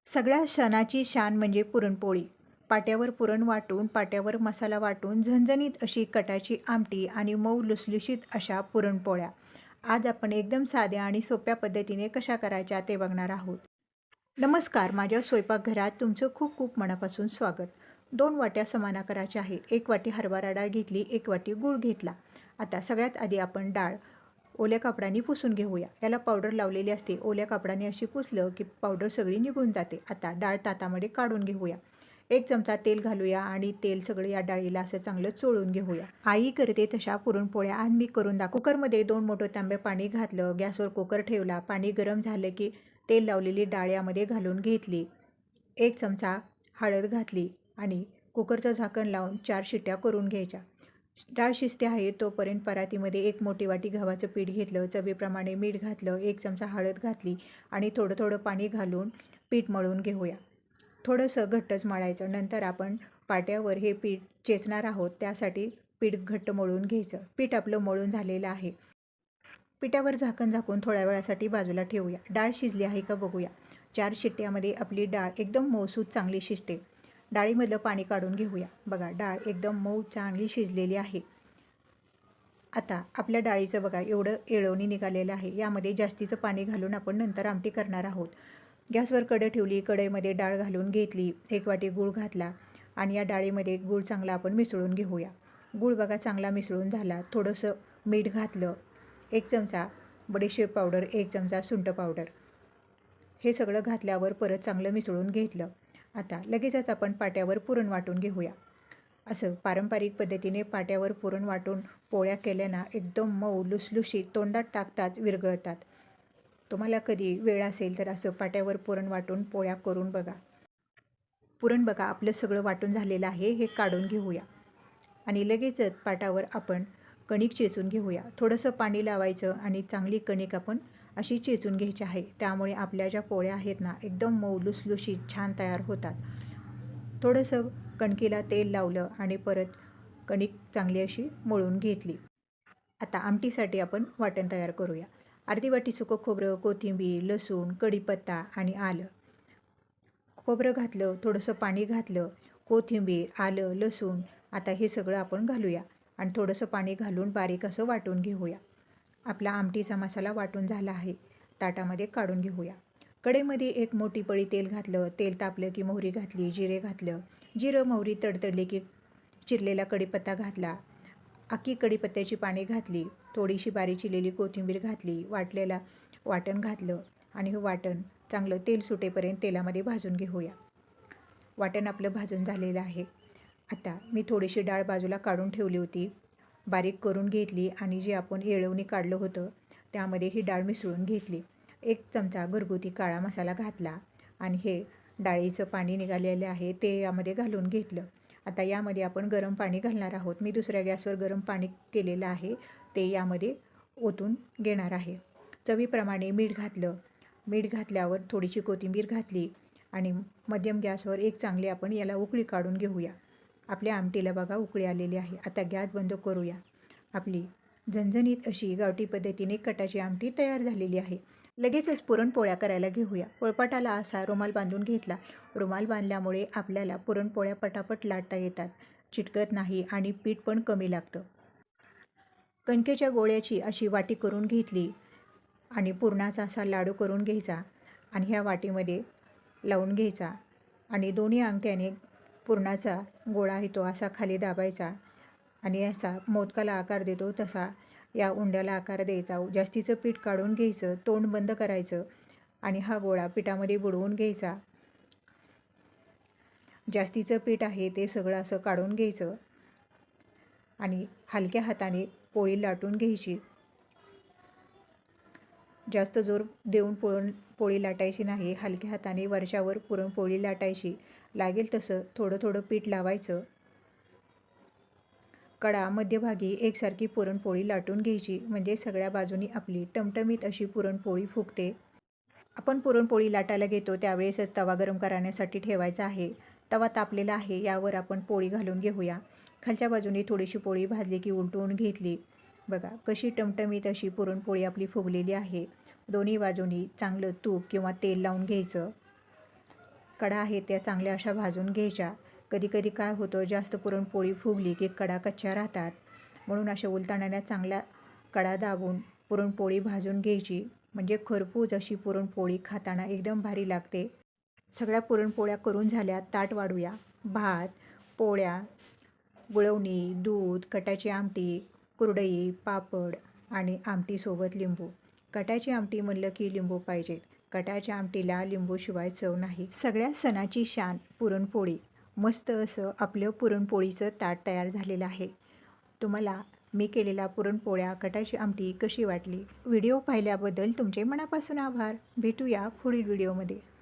सगळ्या सणाची शान म्हणजे पुरणपोळी. पाट्यावर पुरण वाटून, पाट्यावर मसाला वाटून, झणझणीत अशी कटाची आमटी आणि मऊ लुसलुशीत अशा पुरणपोळ्या. आज आपण एकदम साध्या आणि सोप्या पद्धतीने कशा करायच्या ते बघणार आहोत. नमस्कार, माझ्या स्वयंपाकघरात तुमचं खूप खूप मनापासून स्वागत. 2 वाट्या समान आकाराच्या आहेत. 1 वाटी हरभरा डाळ घेतली, 1 वाटी गूळ घेतला. आता सगळ्यात आधी आपण डाळ ओल्या कापडाने पुसून घेऊया. याला पावडर लावलेली असते. ओल्या कापडाने अशी पुसलं की पावडर सगळी निघून जाते. आता डाळ ताटामध्ये काढून घेऊया. 1 चमचा तेल घालूया आणि तेल सगळं या डाळीला असं चांगलं चोळून घेऊया. आई करते तशा पुरणपोळ्या आज मी करून कुकरमध्ये 2 मोठे तांबे पाणी घातलं. गॅसवर कुकर ठेवला. पाणी गरम झालं की तेल लावलेली डाळ यामध्ये घालून घेतली. 1 चमचा हळद घातली आणि कुकरचं झाकण लावून 4 शिट्ट्या करून घ्यायच्या. डाळ शिजते आहे तोपर्यंत परातीमध्ये 1 मोठी वाटी गव्हाचं पीठ घेतलं. चवीप्रमाणे मीठ घातलं. 1 चमचा हळद घातली आणि थोडं थोडं पाणी घालून पीठ मळून घेऊया. थोडंसं घट्टच मळायचं. नंतर आपण पाट्यावर हे पीठ चेचणार आहोत. त्यासाठी पीठ घट्ट मळून घ्यायचं. पीठ आपलं मळून झालेलं आहे. पिठावर झाकण झाकून थोड्या वेळासाठी बाजूला ठेवूया. डाळ शिजली आहे का बघूया. 4 शिट्ट्यामध्ये आपली डाळ एकदम मऊसूत चांगली शिजते. डाळीमधलं पाणी काढून घेऊया. बघा, डाळ एकदम मऊ चांगली शिजलेली आहे. आता आपल्या डाळीचं बघा एवढं येळवणी निघालेलं आहे. यामध्ये जास्तीचं पाणी घालून आपण नंतर आमटी करणार आहोत. गॅसवर कढई ठेवली. कढईमध्ये डाळ घालून घेतली. 1 वाटी गूळ घातला आणि या डाळीमध्ये गूळ चांगला आपण मिसळून घेऊया. गूळ बघा चांगला मिसळून झाला. थोडंसं मीठ घातलं. 1 चमचा बडीशेप पावडर, 1 चमचा सुंठ पावडर. हे सगळं घातल्यावर परत चांगलं मिसळून घेतलं. आता लगेचच आपण पाट्यावर पुरण वाटून घेऊया. असं पारंपरिक पद्धतीने पाट्यावर पुरण वाटून पोळ्या केल्या ना एकदम मऊ लुसलुशीत तोंडात टाकताच विरघळतात. तुम्हाला कधी वेळ असेल तर असं पाट्यावर पुरण वाटून पोळ्या करून बघा. पुरण बघा आपलं सगळं वाटून झालेलं आहे. हे काढून घेऊया आणि लगेचच पाटावर आपण कणिक चेचून घेऊया. थोडंसं पाणी लावायचं आणि चांगली कणिक आपण अशी चेचून घ्यायची आहे. त्यामुळे आपल्या ज्या पोळ्या आहेत ना एकदम मऊ लुसलुशीत छान तयार होतात. थोडंसं कणकीला तेल लावलं आणि परत कणिक चांगली अशी मळून घेतली. आता आमटीसाठी आपण वाटण तयार करूया. अर्धी वाटी सुकं खोबरं, कोथिंबीर, लसूण, कढीपत्ता आणि आलं. खोबरं घातलं, थोडंसं पाणी घातलं, कोथिंबीर, आलं, लसूण. आता हे सगळं आपण घालूया आणि थोडंसं पाणी घालून बारीक असं वाटून घेऊया. आपला आमटीचा मसाला वाटून झाला आहे. ताटामध्ये काढून घेऊया. कढईमध्ये 1 मोठी पळी तेल घातलं. तेल तापलं की मोहरी घातली, जिरे घातलं. जिरं मोहरी तडतडली की चिरलेला कढीपत्ता घातला. अख्खी कढीपत्त्याची पाने घातली. थोडीशी बारीक चिरलेली कोथिंबीर घातली. वाटलेला वाटण घातलं आणि हे वाटण चांगलं तेल सुटेपर्यंत तेलामध्ये भाजून घेऊया. वाटण आपलं भाजून झालेलं आहे. आता मी थोडीशी डाळ बाजूला काढून ठेवली होती. बारीक करून घेतली आणि जे आपण येळवणी काढलं होतं त्यामध्ये ही डाळ मिसळून घेतली. 1 चमचा घरगुती काळा मसाला घातला आणि हे डाळीचं पाणी निघालेलं आहे ते यामध्ये घालून घेतलं. आता यामध्ये आपण गरम पाणी घालणार आहोत. मी दुसऱ्या गॅसवर गरम पाणी केलेलं आहे ते यामध्ये ओतून घेणार आहे. चवीप्रमाणे मीठ घातलं. मीठ घातल्यावर थोडीशी कोथिंबीर घातली आणि मध्यम गॅसवर एक चांगली आपण याला उकळी काढून घेऊया. आपल्या आमटीला बघा उकळी आलेली आहे. आता गॅस बंद करूया. आपली झणझणीत अशी गावठी पद्धतीने कटाची आमटी तयार झालेली आहे. लगेचच पुरणपोळ्या करायला घेऊया. पोळपाटाला असा रुमाल बांधून घेतला. रुमाल बांधल्यामुळे आपल्याला पुरणपोळ्या पटापट लाटता येतात, चिटकत नाही आणि पीठ पण कमी लागतं. कणकेच्या गोळ्याची अशी वाटी करून घेतली आणि पुरणाचा असा लाडू करून घ्यायचा आणि ह्या वाटीमध्ये लावून घ्यायचा आणि दोन्ही अंगठ्याने पुरणाचा गोळा आहे तो असा खाली दाबायचा आणि असा मोदकाला आकार देतो तसा या उंड्याला आकार द्यायचा. जास्तीचं पीठ काढून घ्यायचं, तोंड बंद करायचं आणि हा गोळा पिठामध्ये बुडवून घ्यायचा. जास्तीचं पीठ आहे ते सगळं असं काढून घ्यायचं आणि हलक्या हाताने पोळी लाटून घ्यायची. जास्त जोर देऊन पोळी लाटायची नाही. हलक्या हाताने वरच्यावर पुरणपोळी लाटायची. लागेल तसं थोडं थोडं पीठ लावायचं. कडा मध्यभागी एकसारखी पुरणपोळी लाटून घ्यायची म्हणजे सगळ्या बाजूनी आपली टमटमीत अशी पुरणपोळी फुगते. आपण पुरणपोळी लाटायला घेतो त्यावेळेसच तवा गरम करण्यासाठी ठेवायचा आहे. तवा तापलेला आहे. यावर आपण पोळी घालून घेऊया. खालच्या बाजूने थोडीशी पोळी भाजली की उलटवून घेतली. बघा कशी टमटमीत अशी पुरणपोळी आपली फुगलेली आहे. दोन्ही बाजूनी चांगलं तूप किंवा तेल लावून घ्यायचं. कडा आहेत त्या चांगल्या अशा भाजून घ्यायच्या. कधीकधी काय होतं, जास्त पुरणपोळी फुगली की कडा कच्च्या राहतात. म्हणून अशा उलताण्याने चांगल्या कडा दाबून पुरणपोळी भाजून घ्यायची. म्हणजे खरपूस अशी पुरणपोळी खाताना एकदम भारी लागते. सगळ्या पुरणपोळ्या करून झाल्या. ताट वाढूया. भात, पोळ्या, गुळवणी, दूध, कटाची आमटी, कुरडई, पापड आणि आमटीसोबत लिंबू. कटाची आमटी म्हणलं की लिंबू पाहिजे. कटाच्या आमटीला लिंबूशिवाय चव नाही. सगळ्या सणाची शान पुरणपोळी. मस्त असं आपलं पुरणपोळीचं ताट तयार झालेलं आहे. तुम्हाला मी केलेला पुरणपोळ्या, कटाची आमटी कशी वाटली? व्हिडिओ पाहिल्याबद्दल तुमचे मनापासून आभार. भेटूया पुढील व्हिडिओमध्ये.